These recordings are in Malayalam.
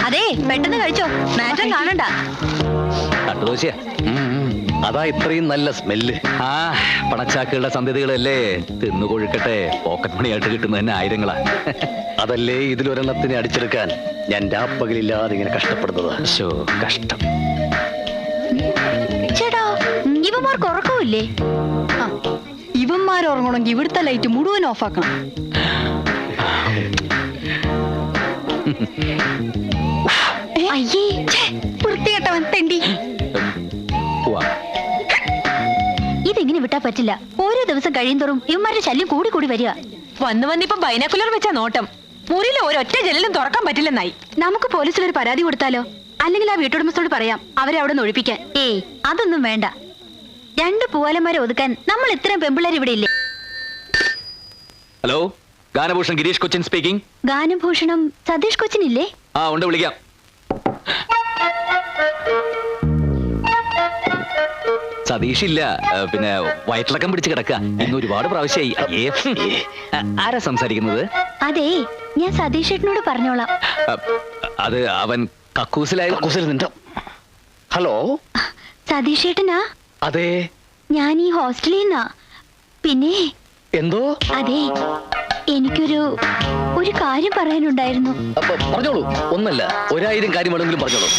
അതെ പെട്ടെന്ന് കഴിച്ചോ, മാറ്റം കാണണ്ട. തട്ടുദോശയാ, അതാ ഇത്രയും നല്ല സ്മെല്ല്. ആ പണച്ചാക്കുകളുടെ സന്ധ്യതകളല്ലേ, തിന്നു കൊഴുക്കട്ടെ. പോക്കറ്റ് മണിയായിട്ട് കിട്ടുന്ന തന്നെ ആയിരങ്ങളാ. അതല്ലേ ഇതിലൊരെണ്ണത്തിനെ അടിച്ചെടുക്കാൻ ഞാൻ രാപ്പകലില്ലാതെ ഇങ്ങനെ കഷ്ടപ്പെടുന്നത്. കഷ്ടം. ചേട്ടാ, ഇവന്മാർക്ക് ഉറക്കമില്ലേ? ഇവന്മാർ ഉറങ്ങണമെങ്കിൽ ഇവിടുത്തെ ലൈറ്റ് മുഴുവൻ ഓഫാക്കണം. അയ്യേ, വൃത്തികെട്ടവൻ തെണ്ടി. ഇതെങ്ങനെ വിട്ടാ പറ്റില്ല. ഓരോ ദിവസം കഴിയുന്തോറും ഇവന്മാരുടെ ശല്യം കൂടി കൂടി വരിക. വന്നിപ്പോ ബൈനാക്കുലർ വെച്ചാ നോട്ടം. മുറിയിൽ ഒരൊറ്റ ജനലും തുറക്കാൻ പറ്റില്ലെന്നായി. നമുക്ക് പോലീസിൽ ഒരു പരാതി കൊടുത്താലോ? അല്ലെങ്കിൽ ആ വീട്ടുടമസ്ഥോട് പറയാം അവരെ അവിടെ നിന്ന് ഒഴിപ്പിക്കാൻ. ഏയ്, അതൊന്നും വേണ്ട. 2 പൂവാലന്മാരെ ഒതുക്കാൻ നമ്മൾ ഇത്രയും പെമ്പിള്ളേർ ഇവിടെ ഇല്ലേ? Hello, Ganabhushan Girish Cochin speaking. ഗാനഭൂഷണം സതീഷ് കൊച്ചിനില്ലേ? ആ ഉണ്ട്, വിളിക്കാം. സതീഷ് ഇല്ല, പിന്നെ വയറ്റിളക്കം പിടിച്ച് കിടക്കുക. ഇന്ന് ഒരുപാട് പ്രാവശ്യമായി. ആരാ സംസാരിക്കുന്നത്? അതെ, ഞാൻ സതീഷ് ഏട്ടനോട് പറഞ്ഞോളാം. അത് അവൻ കക്കൂസിലായി. ഹലോ, സതീഷ് ഏട്ടനാ? അതെ, ഞാൻ ഈ ഹോസ്റ്റലിൽ നിന്നാ. പിന്നെ എന്തോ? അതെ, ഒരു കാര്യം പറയാനുണ്ടായിരുന്നു. പറഞ്ഞോളൂ. ഒന്നല്ല, 1000 കാര്യം വേണമെങ്കിലും പറഞ്ഞോളൂ.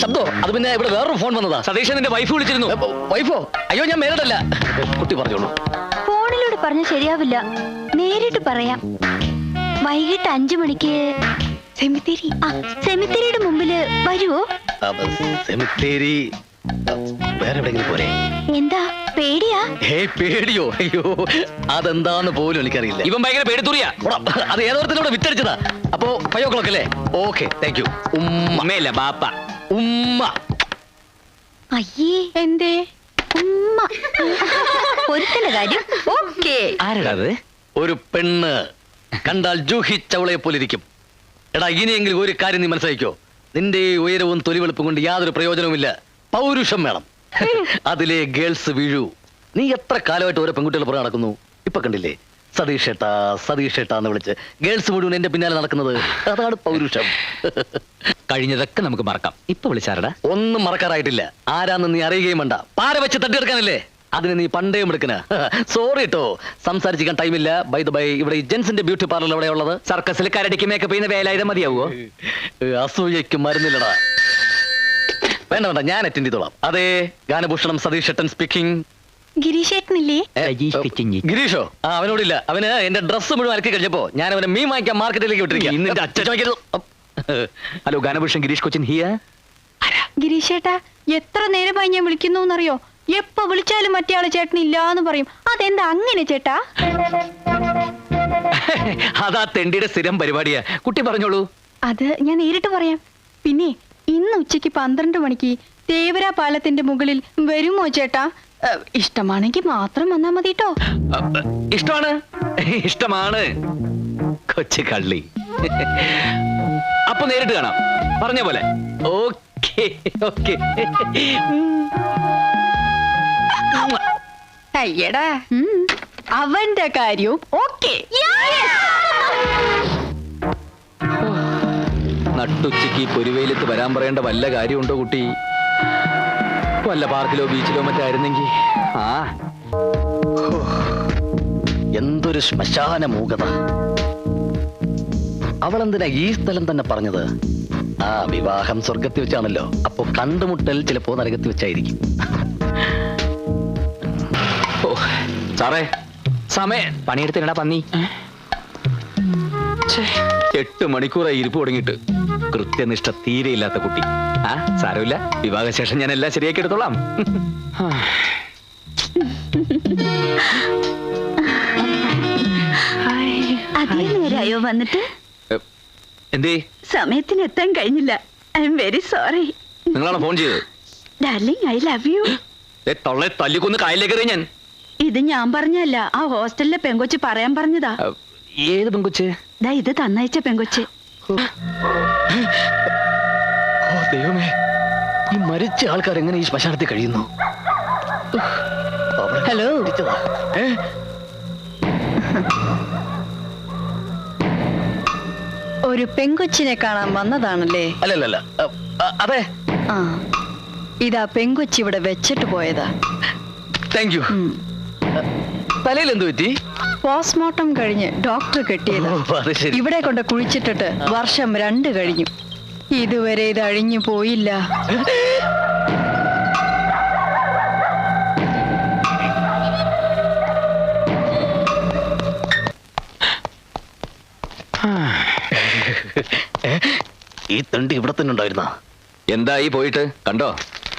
ശബ്ദോ, അത് പിന്നെ ഇവിടെ വേറൊരു ഫോൺ വന്നതാ. സതീഷ് നിന്റെ വൈഫ് വിളിച്ചിരുന്നു. വൈഫോ? അയ്യോ, ഞാൻ മേലടല്ല. കുട്ടി പറഞ്ഞോളൂ. ഫോണിലൂടെ പറഞ്ഞ ശരിയാവില്ല, നേരിട്ട് പറയാം. വൈകിട്ട് 5 മണിക്ക് സെമിത്തേരിയുടെ മുമ്പില് വരുവോ? സെമിത്തേരി വേറെ എവിടെയെങ്കിലും പോരെ? എന്താ പേടിയാ? പേടിയോ? അയ്യോ, അതെന്താന്ന് പോലും എനിക്കറിയില്ല. ഇവൻ ഭയങ്കര പേടിത്തൂറിയാ. അത് ഏതോരത്തിലൂടെ വിറ്റടിച്ചതാ. അപ്പോ 5 o'clock അല്ലേ? Okay, thank you. ഉമ്മയല്ല, ബാപ്പ. ഉമ്മ. അയ്യേ, എന്തേ ഉമ്മ. ഒരുത്തന്റെ കാര്യം ഓക്കെ. ആരാ അത്? ഒരു പെണ്ണ് കണ്ടാൽ ജൂഹി ചവളയെ പോലിരിക്കും. എടാ, ഇനിയെങ്കിലും ഒരു കാര്യം നീ മനസ്സിലാക്കിക്കോ. നിന്റെ ഉയരവും തൊലിവെളുപ്പും കൊണ്ട് യാതൊരു പ്രയോജനവുമില്ല. പൗരുഷം വേണം. അതിലെ ഗേൾസ് വീഴൂ. നീ എത്ര കാലമായിട്ട് ഓരോ പെൺകുട്ടികളെ പുറകെ നടക്കുന്നു. ഇപ്പൊ കണ്ടില്ലേ, സതീഷ് ഏട്ടാ സതീഷ് ഏട്ടാ എന്ന് വിളിച്ച് ഗേൾസ് മുഴുവൻ എന്റെ പിന്നാലെ നടക്കുന്നത്. അതാണ് പൗരുഷം. കഴിഞ്ഞതൊക്കെ നമുക്ക് മറക്കാം. ഇപ്പൊ വിളിച്ചാരടാ? ഒന്നും മറക്കാറായിട്ടില്ല. ആരാന്ന് നീ അറിയുകയും വേണ്ട. പാര വെച്ച് തട്ടിയെടുക്കാനല്ലേ? അതിന് നീ പണ്ടേ എടുക്കണ. സോറി കേട്ടോ, സംസാരിച്ചിരിക്കാൻ ടൈമില്ല. ബൈ ദ ബൈ, ഇവിടെ ജെൻസിന്റെ ബ്യൂട്ടി പാർലർ എവിടെ ഉള്ളത്? സർക്കസിൽ കരടിക്ക് മേക്കപ്പ് ചെയ്യുന്ന വേലായുധം മതിയാവോ? അസൂയയ്ക്ക് മരുന്നില്ലടാ. വേണ്ട വേണ്ട, ഞാൻ അറ്റൻഡ് ചെയ്തോളാം. അതെ, ഗാനഭൂഷണം സതീഷ് ഏട്ടൻ സ്പീക്കിംഗ്. ഗിരീഷ് ഏട്ടനില്ലേ? ഗിരീഷോ? അവനോടില്ല. അവന് എന്റെ ഡ്രസ്സ് മുഴുവൻ അലക്കി കഴിഞ്ഞപ്പോ ഞാൻ അവനെ മീൻ വാങ്ങിക്കാൻ മാർക്കറ്റിലേക്ക് വിട്ടിരിക്കും. Hello, Ganabhushan Girish Cochin here. ഗിരീഷ് ഏട്ടാ, എത്ര നേരമായി ഞാൻ വിളിക്കുന്നു എന്നറിയോ? എപ്പോ വിളിച്ചാലും മറ്റേ ആള് ചേട്ടൻ ഇല്ലാന്ന് പറയും. അതെന്താ അങ്ങനെ ചേട്ടാ? അതാ തെണ്ടിയുടെ സ്ഥിരം പരിപാടിയാ. കുട്ടി പറഞ്ഞോളൂ. അത് ഞാൻ നേരിട്ട് പറയാം. പിന്നെ ഇന്ന് ഉച്ചയ്ക്ക് 12 മണിക്ക് തേവര പാലത്തിന്റെ മുകളിൽ വരുമോ ചേട്ടാ? ഇഷ്ടമാണെങ്കിൽ മാത്രം വന്നാ മതി കേട്ടോ. ഇഷ്ടമാണ്, ഇഷ്ടമാണ്. കൊച്ചു കള്ളി. അപ്പൊ നേരിട്ട് കാണാം, പറഞ്ഞ പോലെ. Okay okay. അയ്യടാ, അവന്റെ കാര്യവും ഓക്കെ. നട്ടുച്ചയ്ക്ക് പൊരുവെയിലത്ത് വരാൻ പറയേണ്ട വല്ല കാര്യമുണ്ടോ കുട്ടി? വല്ല പാർക്കിലോ ബീച്ചിലോ മറ്റായിരുന്നെങ്കിൽ. എന്തൊരു ശ്മശാന മൂകത. അവളെന്തിനാ ഈ സ്ഥലം തന്നെ പറഞ്ഞത്? വിവാഹം സ്വർഗത്തിൽ വെച്ചാണല്ലോ. അപ്പൊ കണ്ടുമുട്ടൽ ചിലപ്പോ നരകത്തിൽ വെച്ചായിരിക്കും. സാറേ, സമയം പണിയെടുത്തിടാ പന്നി. 8 മണിക്കൂറായി ഇരിപ്പ് തുടങ്ങിയിട്ട്. കൃത്യനിഷ്ഠ തീരെയില്ലാത്ത കുട്ടി. സാരമില്ല, വിവാഹശേഷം ഞാൻ എല്ലാം ശരിയാക്കി എടുത്തോളാം. അതേ നേരായോ വന്നിട്ട്? എന്തേ? സമയത്തിന് എത്താൻ കഴിഞ്ഞില്ല. I am very sorry. നിങ്ങളാണോ ഫോൺ ചെയ്തത്? Darling, I love you. തൊള്ളെ തല്ലിക്കൊന്ന് കായലിലേക്ക് എറിയ ഞാൻ. ഇത് ഞാൻ പറഞ്ഞല്ല, ആ ഹോസ്റ്റലിലെ പെങ്കൊച്ച് പറയാൻ പറഞ്ഞതാ. ഏത് പെങ്കൊച്ച്? ഇത് തന്നയച്ച പെങ്കൊച്ച്. ദൈവമേ, ഈ മരിച്ച ആൾക്കാർ എങ്ങനെ ഈ ശ്മശാനത്തിൽ കഴിയുന്നു? ഹലോ, ഒരു പെങ്കൊച്ചിനെ കാണാൻ വന്നതാണല്ലേ? അല്ലല്ല അതെ. ആ, ഇതാ പെങ്കൊച്ചി ഇവിടെ വെച്ചിട്ട് പോയതാ. Thank you. തലയിൽ എന്ത് പറ്റി? പോസ്റ്റ്മോർട്ടം കഴിഞ്ഞ് ഡോക്ടർ കെട്ടിയത്. അത് ശരി. ഇവിടെ കൊണ്ട് കുഴിച്ചിട്ടിട്ട് വർഷം 2 കഴിഞ്ഞു. ഇതുവരെ ഇത് അഴിഞ്ഞു പോയില്ല. ഈ തണ്ടി ഇവിടെ തന്നെ ഉണ്ടായിരുന്ന? എന്തായി പോയിട്ട് കണ്ടോ?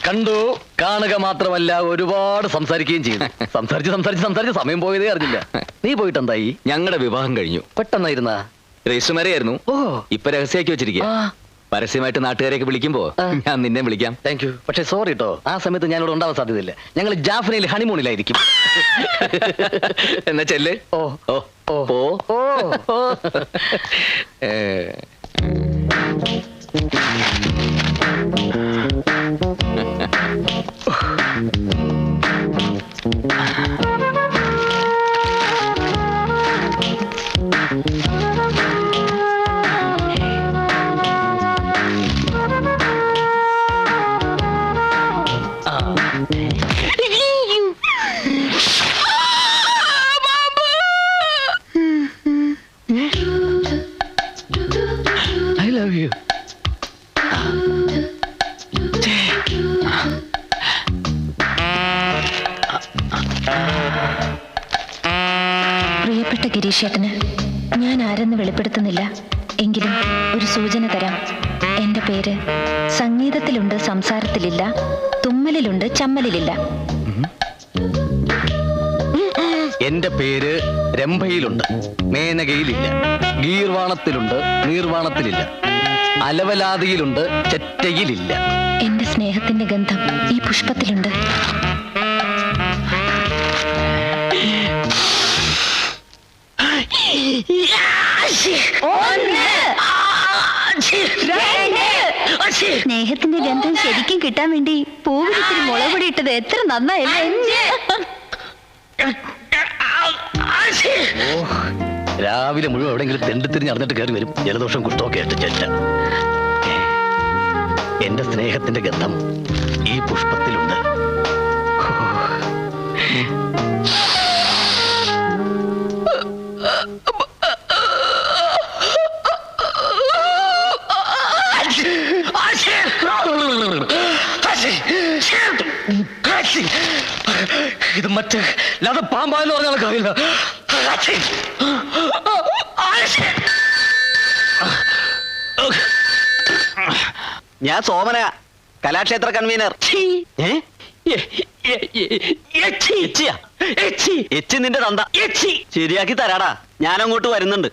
കണ്ടു. കാണുക മാത്രമല്ല, ഒരുപാട് സംസാരിക്കുകയും ചെയ്തു. സംസാരിച്ച് സമയം പോയതേ അറിഞ്ഞില്ല. നീ പോയിട്ട് എന്തായി? ഞങ്ങളുടെ വിവാഹം കഴിഞ്ഞു. പെട്ടെന്നായിരുന്ന? രജിസ്റ്റർ മാരെയായിരുന്നു. ഓ, ഇപ്പൊ രഹസ്യമാക്കി വെച്ചിരിക്കുക. പരസ്യമായിട്ട് നാട്ടുകാരെയൊക്കെ വിളിക്കുമ്പോ ഞാൻ നിന്നെ വിളിക്കാം. Thank you. പക്ഷെ സോറി കേട്ടോ, ആ സമയത്ത് ഞാനിവിടെ ഉണ്ടാവാൻ സാധ്യതയില്ല. ഞങ്ങൾ ജാഫ്നയിൽ ഹണിമൂണിലായിരിക്കും. എന്നാ ചെല്ല്. ഓ ഓ ഓ ഓ ഓ. I love you. പ്രിയപ്പെട്ട ഗിരീഷേട്ടന് ഞാൻ ആരെന്ന് വെളിപ്പെടുത്തുന്നില്ല. എങ്കിലും ഒരു സൂചന തരാം. എന്റെ പേര് സംഗീതത്തിലുണ്ട്, സംസാരത്തിലില്ല, തുമ്മലിലുണ്ട്, ചമ്മലിലില്ല. എന്റെ പേര് രംഭയിലുണ്ട്, മേനകയിലില്ല, ഗീർവാണത്തിലുണ്ട്, നീർവാണത്തിലില്ല, അലവലാതിയിലുണ്ട്, ചെറ്റയിലില്ല. എന്റെ സ്നേഹത്തിന്റെ ഗന്ധം ഈ പുഷ്പത്തിലുണ്ട്. സ്നേഹത്തിന്റെ ഗന്ധം ശരിക്കും കിട്ടാൻ വേണ്ടി പൂവിലിത്തിരി മുളകുപൊടി ഇട്ടത് എത്ര നന്നായല്ലേ? രാവിലെ മുഴുവൻ എവിടെയെങ്കിലും തെണ്ടിത്തിരിഞ്ഞ് അറിഞ്ഞിട്ട് കയറി വരും. ജലദോഷം കുഷ്ടമൊക്കെ ആയിട്ട് ചെറ്റ. എന്റെ സ്നേഹത്തിന്റെ ഗന്ധം ഈ പുഷ്പത്തിലുണ്ട്. ഇത് മറ്റേ അത് പാമ്പാന്ന് പറഞ്ഞാൽ കാര്യമില്ല. ഞാൻ സോമന, കലാക്ഷേത്ര കൺവീനർ. എച്ചി നിന്റെ തന്ത. ശരിയാക്കി തരാടാ, ഞാൻ അങ്ങോട്ട് വരുന്നുണ്ട്.